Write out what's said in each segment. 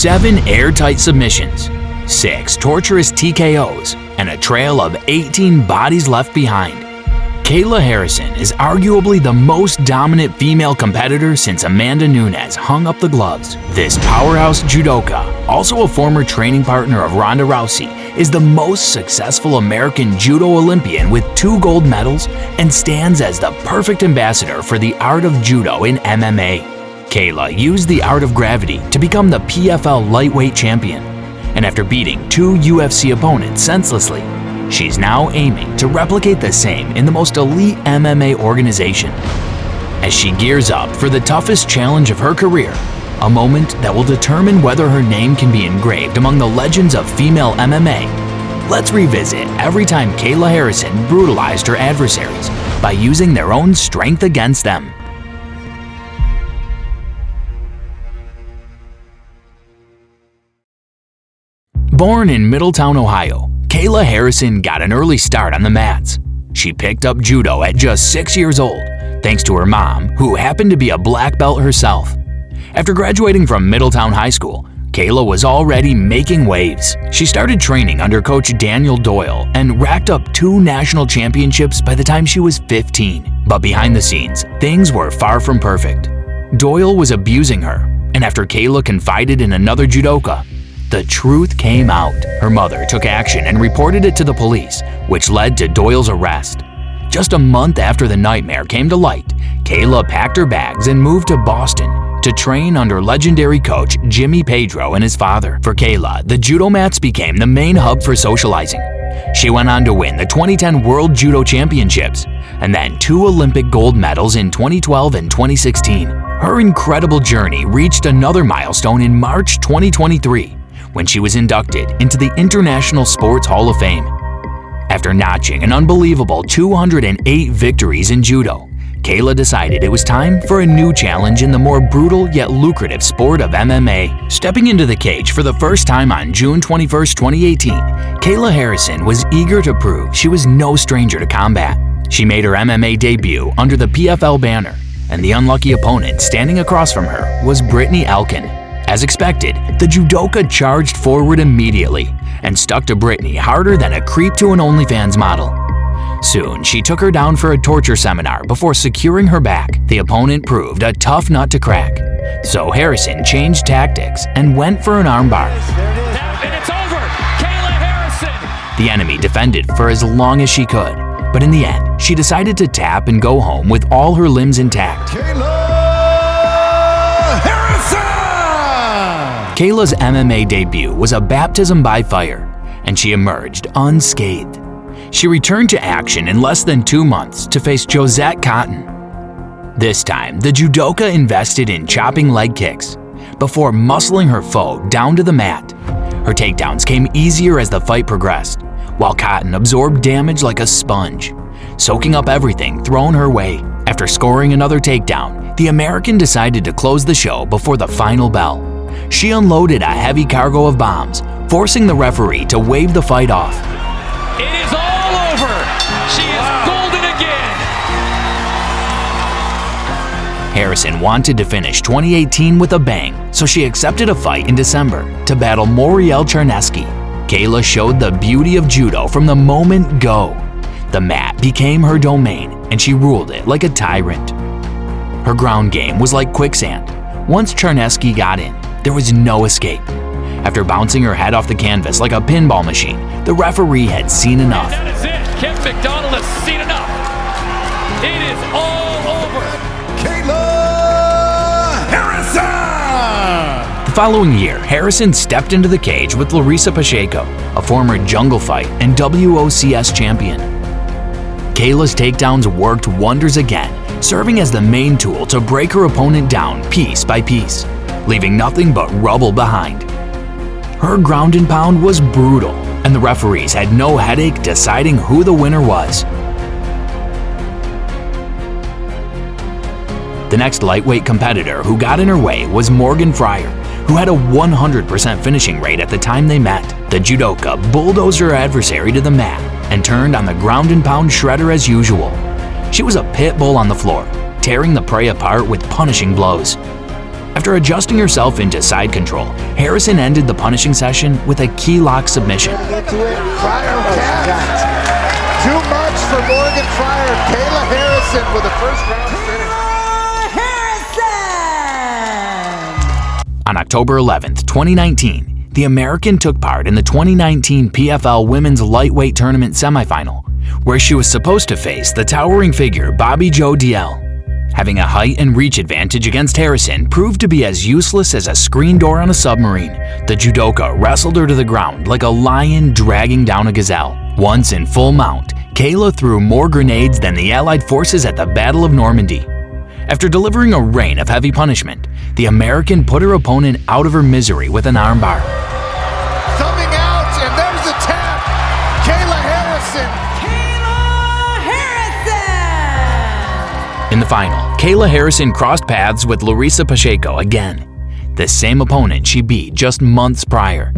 7 airtight submissions, 6 torturous TKOs, and a trail of 18 bodies left behind. Kayla Harrison is arguably the most dominant female competitor since Amanda Nunes hung up the gloves. This powerhouse judoka, also a former training partner of Ronda Rousey, is the most successful American Judo Olympian with 2 gold medals and stands as the perfect ambassador for the art of judo in MMA. Kayla used the art of gravity to become the PFL lightweight champion, and after beating 2 UFC opponents senselessly, she's now aiming to replicate the same in the most elite MMA organization. As she gears up for the toughest challenge of her career, a moment that will determine whether her name can be engraved among the legends of female MMA, let's revisit every time Kayla Harrison brutalized her adversaries by using their own strength against them. Born in Middletown, Ohio, Kayla Harrison got an early start on the mats. She picked up judo at just 6 years old, thanks to her mom, who happened to be a black belt herself. After graduating from Middletown High School, Kayla was already making waves. She started training under Coach Daniel Doyle and racked up 2 national championships by the time she was 15. But behind the scenes, things were far from perfect. Doyle was abusing her, and after Kayla confided in another judoka, the truth came out. Her mother took action and reported it to the police, which led to Doyle's arrest. Just a month after the nightmare came to light, Kayla packed her bags and moved to Boston to train under legendary coach Jimmy Pedro and his father. For Kayla, the judo mats became the main hub for socializing. She went on to win the 2010 World Judo Championships and then 2 Olympic gold medals in 2012 and 2016. Her incredible journey reached another milestone in March 2023, when she was inducted into the International Sports Hall of Fame. After notching an unbelievable 208 victories in judo, Kayla decided it was time for a new challenge in the more brutal yet lucrative sport of MMA. Stepping into the cage for the first time on June 21, 2018, Kayla Harrison was eager to prove she was no stranger to combat. She made her MMA debut under the PFL banner, and the unlucky opponent standing across from her was Brittany Elkin. As expected, the judoka charged forward immediately and stuck to Brittany harder than a creep to an OnlyFans model. Soon, she took her down for a torture seminar before securing her back. The opponent proved a tough nut to crack, so Harrison changed tactics and went for an armbar. And it's over! Kayla Harrison! The enemy defended for as long as she could, but in the end, she decided to tap and go home with all her limbs intact. Kayla's MMA debut was a baptism by fire, and she emerged unscathed. She returned to action in less than 2 months to face Josette Cotton. This time, the judoka invested in chopping leg kicks before muscling her foe down to the mat. Her takedowns came easier as the fight progressed, while Cotton absorbed damage like a sponge, soaking up everything thrown her way. After scoring another takedown, the American decided to close the show before the final bell. She unloaded a heavy cargo of bombs, forcing the referee to wave the fight off. It is all over! She is golden again! Harrison wanted to finish 2018 with a bang, so she accepted a fight in December to battle Moriel Charneski. Kayla showed the beauty of judo from the moment go. The mat became her domain, and she ruled it like a tyrant. Her ground game was like quicksand. Once Charneski got in, there was no escape. After bouncing her head off the canvas like a pinball machine, the referee had seen enough. And that is it. Kim McDonald has seen enough. It is all over. Kayla Harrison! The following year, Harrison stepped into the cage with Larissa Pacheco, a former Jungle Fight and WOCS champion. Kayla's takedowns worked wonders again, serving as the main tool to break her opponent down piece by piece, leaving nothing but rubble behind. Her ground and pound was brutal, and the referees had no headache deciding who the winner was. The next lightweight competitor who got in her way was Morgan Fryer, who had a 100% finishing rate at the time they met. The judoka bulldozed her adversary to the mat and turned on the ground and pound shredder as usual. She was a pit bull on the floor, tearing the prey apart with punishing blows. After adjusting herself into side control, Harrison ended the punishing session with a key lock submission. Too much for Morgan Fryer. Kayla Harrison with a first round finish. On October 11th, 2019, the American took part in the 2019 PFL Women's Lightweight Tournament semifinal, where she was supposed to face the towering figure Bobby Joe DL. Having a height and reach advantage against Harrison proved to be as useless as a screen door on a submarine. The judoka wrestled her to the ground like a lion dragging down a gazelle. Once in full mount, Kayla threw more grenades than the Allied forces at the Battle of Normandy. After delivering a rain of heavy punishment, the American put her opponent out of her misery with an armbar. Thumbing out, and there's the tap. Kayla Harrison. In the final, Kayla Harrison crossed paths with Larissa Pacheco again, the same opponent she beat just months prior.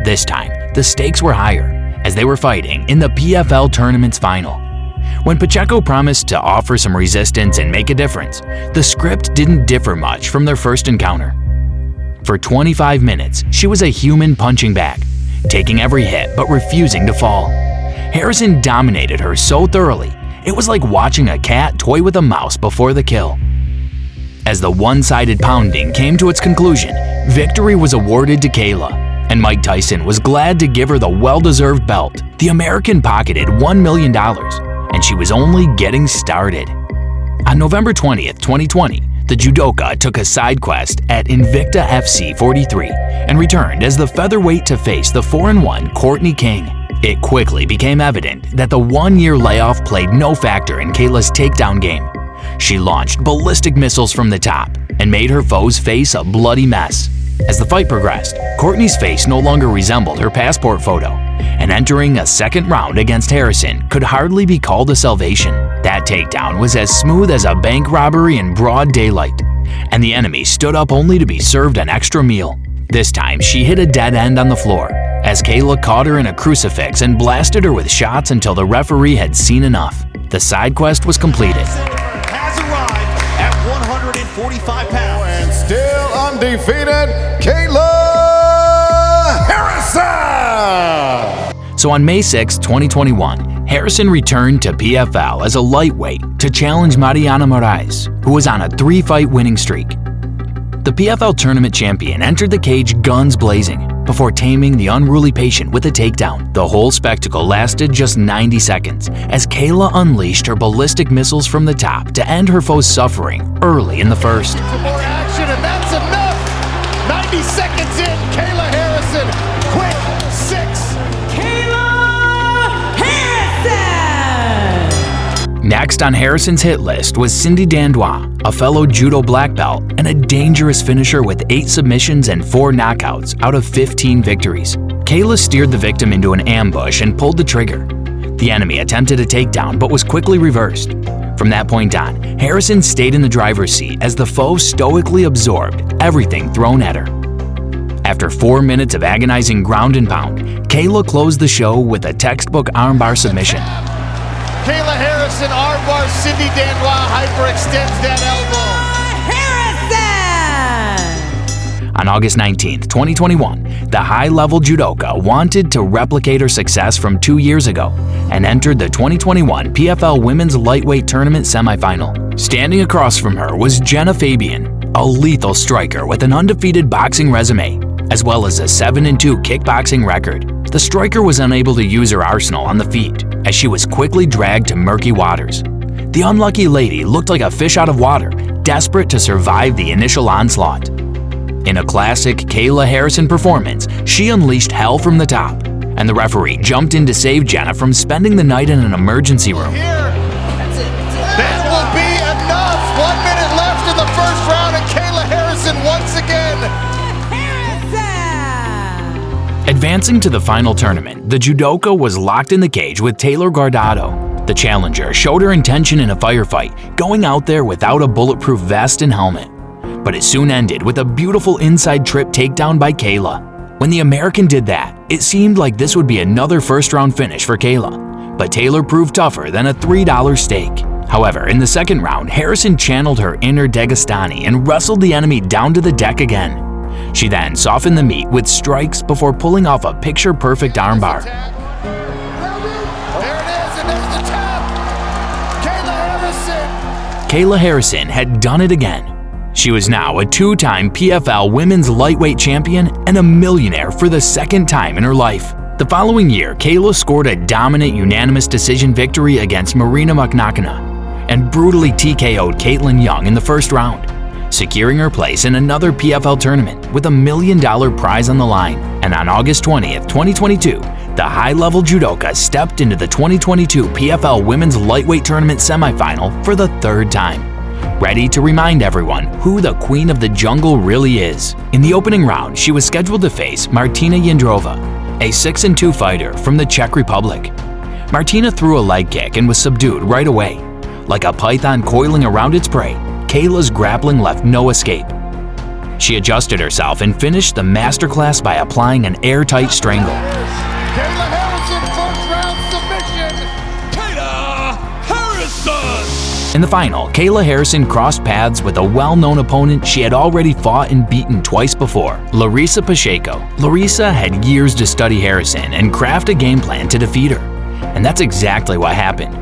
This time, the stakes were higher, as they were fighting in the PFL tournament's final. When Pacheco promised to offer some resistance and make a difference, the script didn't differ much from their first encounter. For 25 minutes, she was a human punching bag, taking every hit but refusing to fall. Harrison dominated her so thoroughly, it was like watching a cat toy with a mouse before the kill. As the one-sided pounding came to its conclusion, victory was awarded to Kayla, and Mike Tyson was glad to give her the well-deserved belt. The American pocketed $1 million, and she was only getting started. On November 20th, 2020, the judoka took a side quest at Invicta FC 43 and returned as the featherweight to face the 4-1 Courtney King. It quickly became evident that the one-year layoff played no factor in Kayla's takedown game. She launched ballistic missiles from the top and made her foe's face a bloody mess. As the fight progressed, Courtney's face no longer resembled her passport photo, and entering a second round against Harrison could hardly be called a salvation. That takedown was as smooth as a bank robbery in broad daylight, and the enemy stood up only to be served an extra meal. This time, she hit a dead end on the floor, as Kayla caught her in a crucifix and blasted her with shots until the referee had seen enough. The side quest was completed. Has arrived at 145 pounds. And still undefeated, Kayla Harrison! So on May 6, 2021, Harrison returned to PFL as a lightweight to challenge Mariana Moraes, who was on a 3-fight winning streak. The PFL tournament champion entered the cage guns blazing before taming the unruly patient with a takedown. The whole spectacle lasted just 90 seconds as Kayla unleashed her ballistic missiles from the top to end her foe's suffering early in the first. For more action, and that's enough. 90 seconds in, Kayla Harrison, quick 6. Next on Harrison's hit list was Cindy Dandois, a fellow judo black belt and a dangerous finisher with 8 submissions and 4 knockouts out of 15 victories. Kayla steered the victim into an ambush and pulled the trigger. The enemy attempted a takedown but was quickly reversed. From that point on, Harrison stayed in the driver's seat as the foe stoically absorbed everything thrown at her. After 4 minutes of agonizing ground and pound, Kayla closed the show with a textbook armbar submission. Kayla Harrison armbar, Cindy Dandois hyperextends that elbow. Harrison! On August 19, 2021, the high-level judoka wanted to replicate her success from 2 years ago and entered the 2021 PFL Women's Lightweight Tournament semifinal. Standing across from her was Jenna Fabian, a lethal striker with an undefeated boxing resume, as well as a 7-2 kickboxing record. The striker was unable to use her arsenal on the feet, as she was quickly dragged to murky waters. The unlucky lady looked like a fish out of water, desperate to survive the initial onslaught. In a classic Kayla Harrison performance, she unleashed hell from the top, and the referee jumped in to save Jenna from spending the night in an emergency room. Here, that will be enough. 1 minute left in the first round, and Kayla Harrison once again. Advancing to the final tournament, the judoka was locked in the cage with Taylor Guardado. The challenger showed her intention in a firefight, going out there without a bulletproof vest and helmet. But it soon ended with a beautiful inside trip takedown by Kayla. When the American did that, it seemed like this would be another first-round finish for Kayla. But Taylor proved tougher than a $3 steak. However, in the second round, Harrison channeled her inner Dagestani and wrestled the enemy down to the deck again. She then softened the meat with strikes before pulling off a picture-perfect armbar. There it is, and there's the tap. Kayla Harrison. Kayla Harrison had done it again. She was now a two-time PFL Women's Lightweight Champion and a millionaire for the second time in her life. The following year, Kayla scored a dominant unanimous decision victory against Marina Maknakina and brutally TKO'd Caitlin Young in the first round, securing her place in another PFL tournament with $1 million prize on the line. And on August 20th, 2022, the high-level judoka stepped into the 2022 PFL Women's Lightweight Tournament semifinal for the third time, ready to remind everyone who the Queen of the Jungle really is. In the opening round, she was scheduled to face Martina Jindrova, a 6-2 fighter from the Czech Republic. Martina threw a leg kick and was subdued right away. Like a python coiling around its prey, Kayla's grappling left no escape. She adjusted herself and finished the masterclass by applying an airtight strangle. Kayla Harrison, first round submission. Kayla Harrison! In the final, Kayla Harrison crossed paths with a well-known opponent she had already fought and beaten twice before, Larissa Pacheco. Larissa had years to study Harrison and craft a game plan to defeat her, and that's exactly what happened.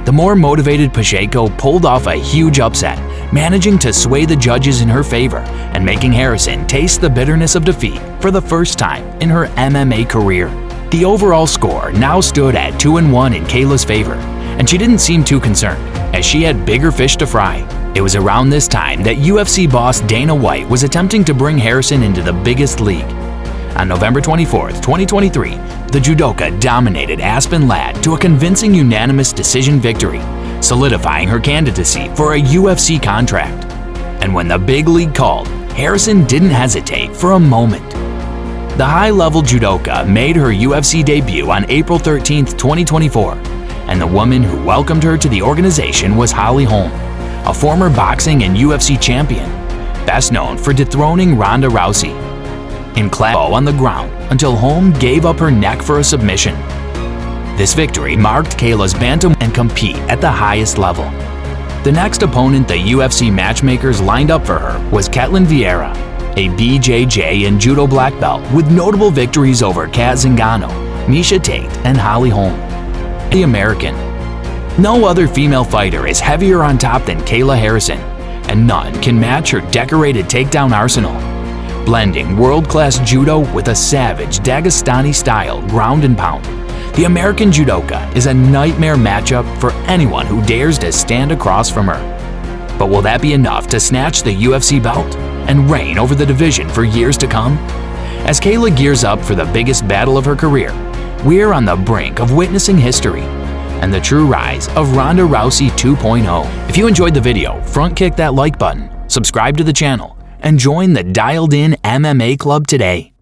The more motivated Pacheco pulled off a huge upset, managing to sway the judges in her favor and making Harrison taste the bitterness of defeat for the first time in her MMA career. The overall score now stood at 2-1 in Kayla's favor, and she didn't seem too concerned, as she had bigger fish to fry. It was around this time that UFC boss Dana White was attempting to bring Harrison into the biggest league. On November 24th, 2023, the judoka dominated Aspen Ladd to a convincing unanimous decision victory, solidifying her candidacy for a UFC contract. And when the big league called, Harrison didn't hesitate for a moment. The high-level judoka made her UFC debut on April 13th, 2024, and the woman who welcomed her to the organization was Holly Holm, a former boxing and UFC champion, best known for dethroning Ronda Rousey in clap on the ground until Holm gave up her neck for a submission. This victory marked Kayla's bantam and compete at the highest level. The next opponent the UFC matchmakers lined up for her was Ketlin Vieira, a BJJ and judo black belt with notable victories over Kat Zingano, Miesha Tate, and Holly Holm. The American. No other female fighter is heavier on top than Kayla Harrison, and none can match her decorated takedown arsenal. Blending world-class judo with a savage Dagestani-style ground and pound, the American judoka is a nightmare matchup for anyone who dares to stand across from her. But will that be enough to snatch the UFC belt and reign over the division for years to come? As Kayla gears up for the biggest battle of her career, we're on the brink of witnessing history and the true rise of Ronda Rousey 2.0. If you enjoyed the video, front kick that like button, subscribe to the channel, and join the Dialed In MMA Club today.